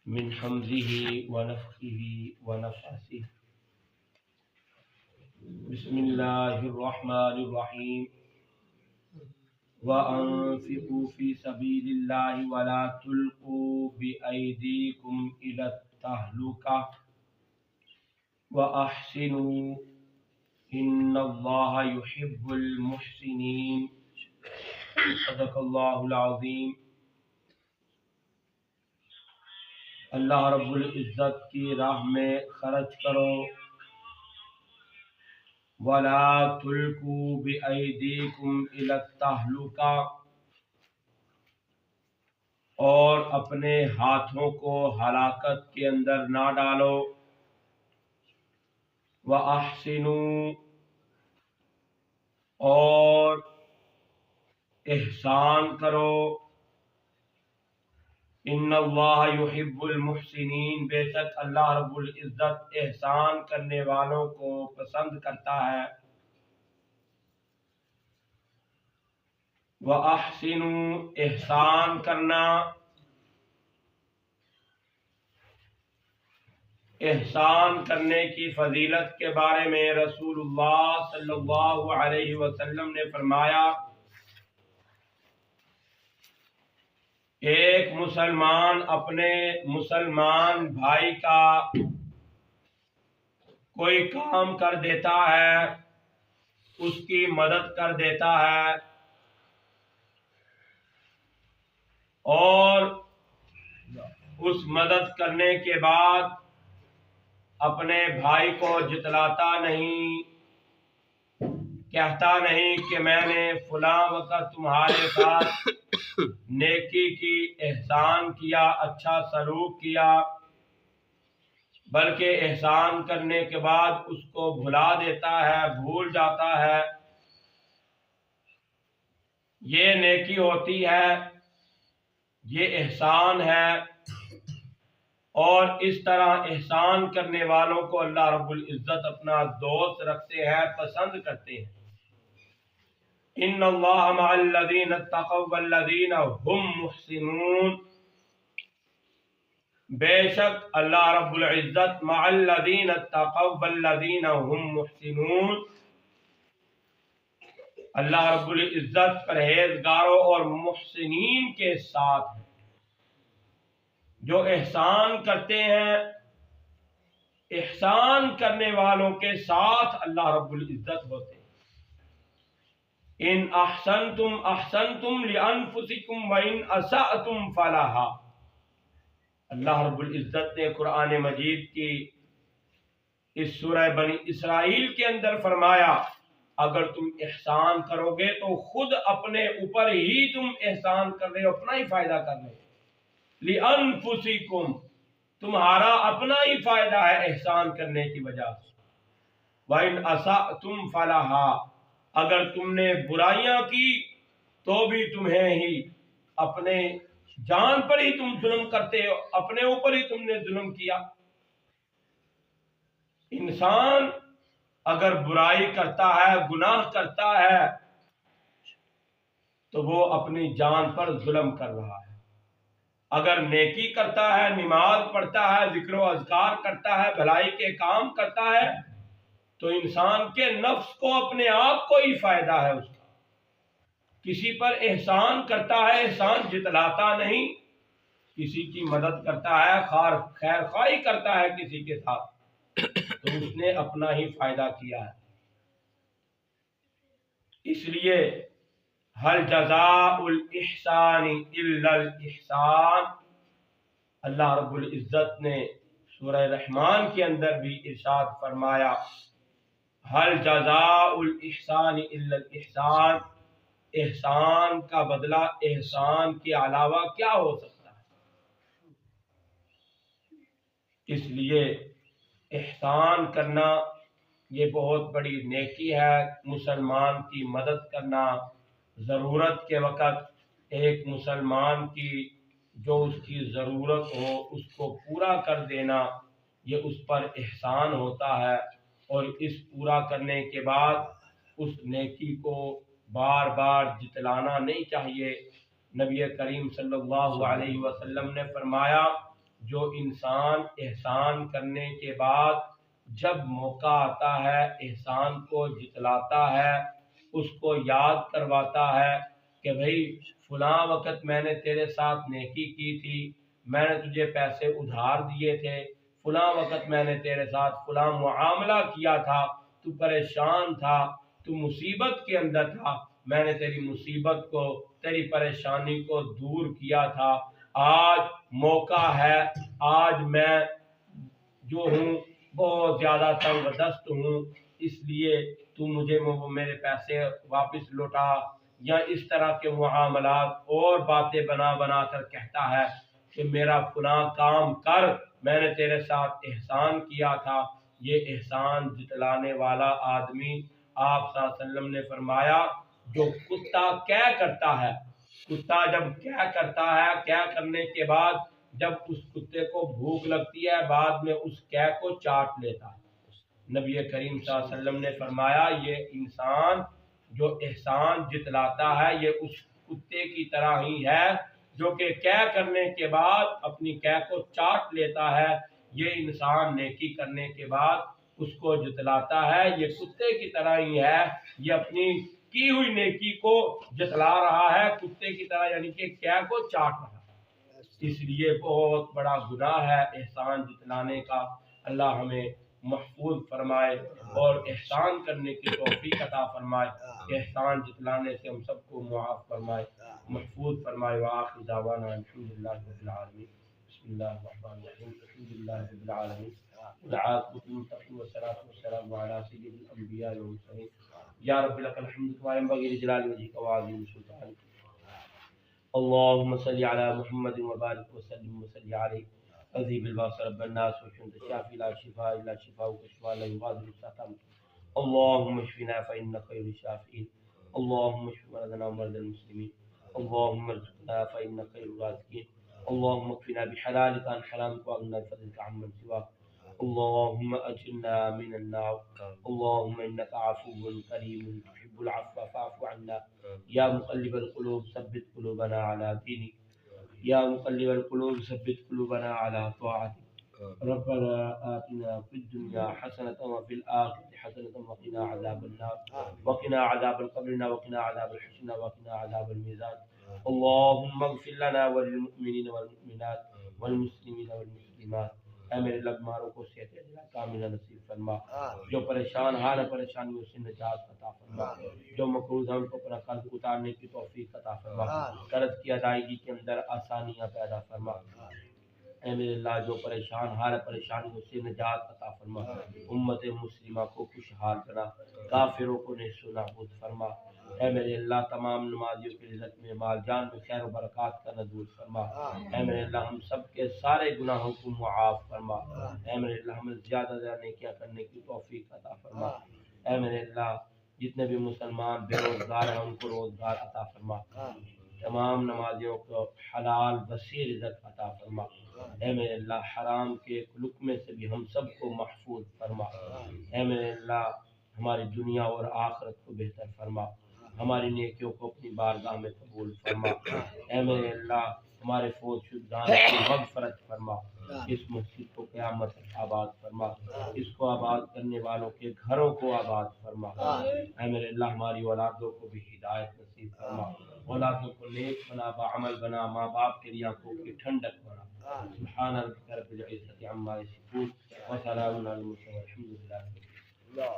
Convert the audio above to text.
من حمزه ونفخه ونفثه. بسم الله الرحمن الرحيم. وأنفقوا في سبيل الله ولا تلقوا بأيديكم إلى التهلكة وأحسنوا إن الله يحب المحسنين. صدق الله العظيم. اللہ رب العزت کی راہ میں خرچ کرو. وَلَا تُلْقُوا بِأَيْدِيكُمْ إِلَى التَّهْلُكَةِ، اور اپنے ہاتھوں کو ہلاکت کے اندر نہ ڈالو. وَأَحْسِنُوا، اور احسان کرو. ان اللہ یحب المحسنین، بے شک اللہ رب العزت احسان کرنے والوں کو پسند کرتا ہے. وَأَحْسِنُوا، احسان کرنا. احسان کرنے کی فضیلت کے بارے میں رسول اللہ صلی اللہ علیہ وسلم نے فرمایا، ایک مسلمان اپنے مسلمان بھائی کا کوئی کام کر دیتا ہے، اس کی مدد کر دیتا ہے، اور اس مدد کرنے کے بعد اپنے بھائی کو جتلاتا نہیں، کہتا نہیں کہ میں نے فلاں وقت تمہارے ساتھ نیکی کی، احسان کیا، اچھا سلوک کیا، بلکہ احسان کرنے کے بعد اس کو بھلا دیتا ہے، بھول جاتا ہے. یہ نیکی ہوتی ہے، یہ احسان ہے. اور اس طرح احسان کرنے والوں کو اللہ رب العزت اپنا دوست رکھتے ہیں، پسند کرتے ہیں. ان اللہ مع الذین اتقوا والذین هم محسنون، بے شک اللہ رب العزت مع الذین اتقوا والذین هم محسنون، اللہ رب العزت پرہیزگاروں اور محسنین کے ساتھ ہے. جو احسان کرتے ہیں، احسان کرنے والوں کے ساتھ اللہ رب العزت ہوتے ہیں. ان احسنتم احسنتم لانفسکم وان اسأتم فلہا. اللہ رب العزت نے قرآن مجید کی اس سورہ بنی اسرائیل کے اندر فرمایا، اگر تم احسان کرو گے تو خود اپنے اوپر ہی تم احسان کر رہے ہو، اپنا ہی فائدہ کر رہے ہو. لِأَنفُسِكُمْ، تمہارا اپنا ہی فائدہ ہے احسان کرنے کی وجہ سے. وَإِنْ أَسَأْتُمْ فَلَهَا، اگر تم نے برائیاں کی تو بھی تمہیں ہی، اپنے جان پر ہی تم ظلم کرتے ہو، اپنے اوپر ہی تم نے ظلم کیا. انسان اگر برائی کرتا ہے، گناہ کرتا ہے، تو وہ اپنی جان پر ظلم کر رہا ہے. اگر نیکی کرتا ہے، نماز پڑھتا ہے، ذکر و اذکار کرتا ہے، بھلائی کے کام کرتا ہے، تو انسان کے نفس کو، اپنے آپ کو ہی فائدہ ہے اس کا. کسی پر احسان کرتا ہے، احسان جتلاتا نہیں، کسی کی مدد کرتا ہے، خیر خواہی کرتا ہے کسی کے ساتھ، تو اس نے اپنا ہی فائدہ کیا ہے. اس لیے هل جزاء الاحسان الا الاحسان، اللہ رب العزت نے سورہ رحمان کے اندر بھی ارشاد فرمایا، هل جزاء الاحسان الا الاحسان، احسان کا بدلہ احسان کے علاوہ کیا ہو سکتا ہے. اس لیے احسان کرنا یہ بہت بڑی نیکی ہے. مسلمان کی مدد کرنا، ضرورت کے وقت ایک مسلمان کی جو اس کی ضرورت ہو اس کو پورا کر دینا، یہ اس پر احسان ہوتا ہے. اور اس پورا کرنے کے بعد اس نیکی کو بار بار جتلانا نہیں چاہیے. نبی کریم صلی اللہ علیہ وسلم نے فرمایا، جو انسان احسان کرنے کے بعد جب موقع آتا ہے احسان کو جتلاتا ہے، اس کو یاد کرواتا ہے کہ بھائی فلاں وقت میں نے تیرے ساتھ نیکی کی تھی، میں نے تجھے پیسے ادھار دیے تھے، فلاں وقت میں نے تیرے ساتھ فلاں معاملہ کیا تھا، تو پریشان تھا، تو مصیبت کے اندر تھا، میں نے تیری مصیبت کو، تیری پریشانی کو دور کیا تھا، آج موقع ہے، آج میں جو ہوں بہت زیادہ تنگ دست ہوں، اس لیے تو مجھے میرے پیسے واپس لوٹا، یا اس طرح کے معاملات اور باتیں بنا بنا کر کہتا ہے کہ میرا فلاں کام کر، میں نے تیرے ساتھ احسان کیا تھا۔ یہ احسان جتلانے والا آدمی، آپ صلی اللہ علیہ وسلم نے فرمایا، جو کتا کیا کرتا ہے، کتا جب کیا کرتا ہے، کیا کرنے کے بعد جب اس کتے کو بھوک لگتی ہے بعد میں اس کیا کو چاٹ لیتا ہے، نبی کریم صلی اللہ علیہ وسلم نے فرمایا یہ انسان جو احسان جتلاتا ہے یہ اس کتے کی طرح ہی ہے جو کہ کیا کرنے کے بعد اپنی کیا کو چاٹ لیتا ہے، یہ انسان نیکی کرنے کے بعد اس کو جتلاتا ہے، یہ کتے کی طرح ہی ہے، یہ اپنی کی ہوئی نیکی کو جتلا رہا ہے کتے کی طرح، یعنی کہ کیا کو چاٹ رہا ہے۔ اس لیے بہت بڑا گناہ ہے احسان جتلانے کا۔ اللہ ہمیں محفوظ فرمائے اور احسان کرنے کی توفیق عطا فرمائے، احسان جتلانے سے ہم سب کو معاف فرمائے، محفوظ فرمائے۔ وآخر دعوانا الحمدللہ رب العالمین۔ بسم اللہ الرحمن الرحیم، الحمدللہ رب العالمین، والعاقبۃ للمتقین، والصلاۃ والسلام علی سید الانبیاء والمرسلین۔ یا رب لک الحمد کما ینبغی لجلال وجهک وعظیم سلطانک۔ اللهم صل على محمد وبارك وسلم وصل عليه عذيب الباس رب الناس وشفي الشافي لا شفاء الا شفاءك شفاء لا يغادر سقما. اللهم اشفنا فانك خير الشافعين. اللهم اشف مرضنا ومرضى المسلمين. اللهم ارزقنا فانك خير الرازقين. اللهم اكفنا بحلالك عن حرامك واغننا بفضلك عمن سواك. اللهم اجرنا من النار. اللهم انك عفو كريم تحب العفو فاعف عنا. یا مقلب القلوب ثبت قلوبنا على دینک، یا مقلب القلوب ثبت قلوبنا على طاعتک۔ ربنا آتنا في الدنيا حسنة وفي الآخرة حسنة وقنا عذاب النار، وقنا عذاب القبر، وقنا عذاب الحشر، وقنا عذاب الميزان۔ اللهم اغفر لنا وللمؤمنين والمؤمنات والمسلمين والمسلمات۔ اے میرے اللہ بیماروں کو صحت کاملہ نصیب فرما، جو پریشان حال پریشانیوں سے نجات عطا فرما، جو مقروض ہیں ان کو اپنا قرض اتارنے کی توفیق عطا فرما، قرض کی ادائیگی کے اندر آسانیاں پیدا فرما۔ اے میرے اللہ جو پریشان حال پریشانیوں سے نجات عطا فرما، امت مسلمہ کو خوشحال بنا، کافروں کو نیست و نابود فرما۔ اے میرے اللہ تمام نمازیوں کی رزق میں مال جان میں خیر و برکات کا نزول فرما۔ اے میرے اللہ ہم سب کے سارے گناہوں کو معاف فرما۔ اے میرے اللہ ہمیں زیادہ زیادہ نیکیاں کرنے کی توفیق عطا فرما۔ اے میرے اللہ جتنے بھی مسلمان بے روزگار ہیں ان کو روزگار عطا فرما، تمام نمازیوں کو حلال وسیع رزق عطا فرما۔ اے میرے اللہ حرام کے لقمے سے بھی ہم سب کو محفوظ فرما۔ اے میرے اللہ ہماری دنیا اور آخرت کو بہتر فرما، ہماری نیکیوں کو اپنی بارگاہ میں قبول فرما۔ اے میرے اللہ ہمارے فوت شدگان کی مغفرت فرما، اس مسجد کو قیامت تک آباد فرما، اس کو آباد کرنے والوں کے گھروں کو آباد فرما۔ اے میرے اللہ ہماری اولادوں کو بھی ہدایت نصیب فرما، اولادوں کو نیک بنا، بعمل بنا، ماں باپ کے لیے آنکھوں کی ٹھنڈک بنا۔ سبحان ربک رب العزة عما یصفون وسلام علی المرسلین والحمد للہ۔